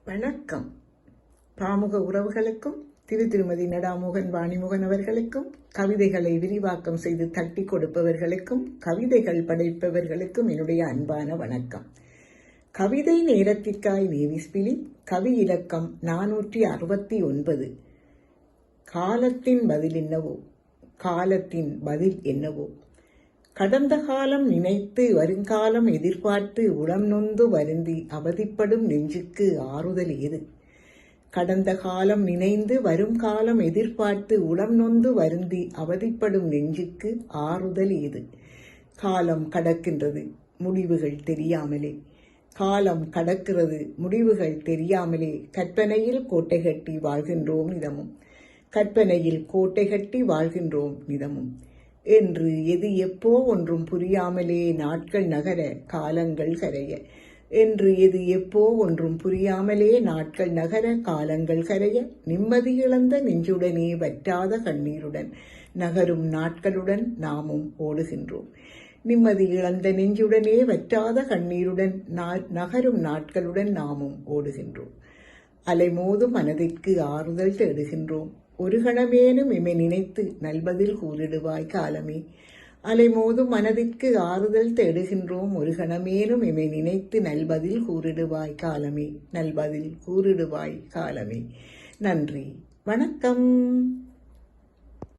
வணக்கம். பாமுக உறவுகளுக்கும் திருமதி நடாமோகன் வாணிமோகன் அவர்களுக்கும், கவிதைகளை விரிவாக்கம் செய்து தட்டி கொடுப்பவர்களுக்கும், கவிதைகள் படைப்பவர்களுக்கும் என்னுடைய அன்பான வணக்கம். கவிதை நேரத்திற்காய் நேவிஸ் பிலிப். கவி இலக்கம் 469. காலத்தின் பதில் என்னவோ, காலத்தின் பதில் என்னவோ. கடந்த காலம் நினைத்து வருங்காலம் எதிர்பார்த்து உளம் நொந்து வருந்தி அவதிப்படும் நெஞ்சுக்கு ஆறுதல் ஏது? கடந்த காலம் நினைந்து வரும் காலம் எதிர்பார்த்து உளம் நொந்து வருந்தி அவதிப்படும் நெஞ்சுக்கு ஆறுதல் ஏது? காலம் கடக்கின்றது முடிவுகள் தெரியாமலே, காலம் கடக்கிறது முடிவுகள் தெரியாமலே. கற்பனையில் கோட்டை கட்டி வாழ்கின்றோம் நிதமும், கற்பனையில் கோட்டை கட்டி வாழ்கின்றோம் நிதமும். என்று எது எப்போ ஒன்றும் புரியாமலே நாட்கள் நகர காலங்கள் கரைய, என்று எது எப்போ ஒன்றும் புரியாமலே நாட்கள் நகர காலங்கள் கரைய. நிம்மதி இழந்த நெஞ்சுடனே வற்றாத கண்ணீருடன் நகரும் நாட்களுடன் நாமும் ஓடுகின்றோம். நிம்மதி இழந்த நெஞ்சுடனே வற்றாத கண்ணீருடன் நகரும் நாட்களுடன் நாமும் ஓடுகின்றோம். அலைமோதும் மனதிற்கு ஆறுதல் தேடுகின்றோம். ஒரு கணமேனும் இமை நினைத்து நல்பதில் கூறிடுவாய் காலமே. அலைமோதும் மனதிற்கு ஆறுதல் தேடுகின்றோம். ஒரு கணமேனும் இமை நினைத்து நல்பதில் கூறிடுவாய் காலமே, நல்பதில் கூறிடுவாய் காலமே. நன்றி, வணக்கம்.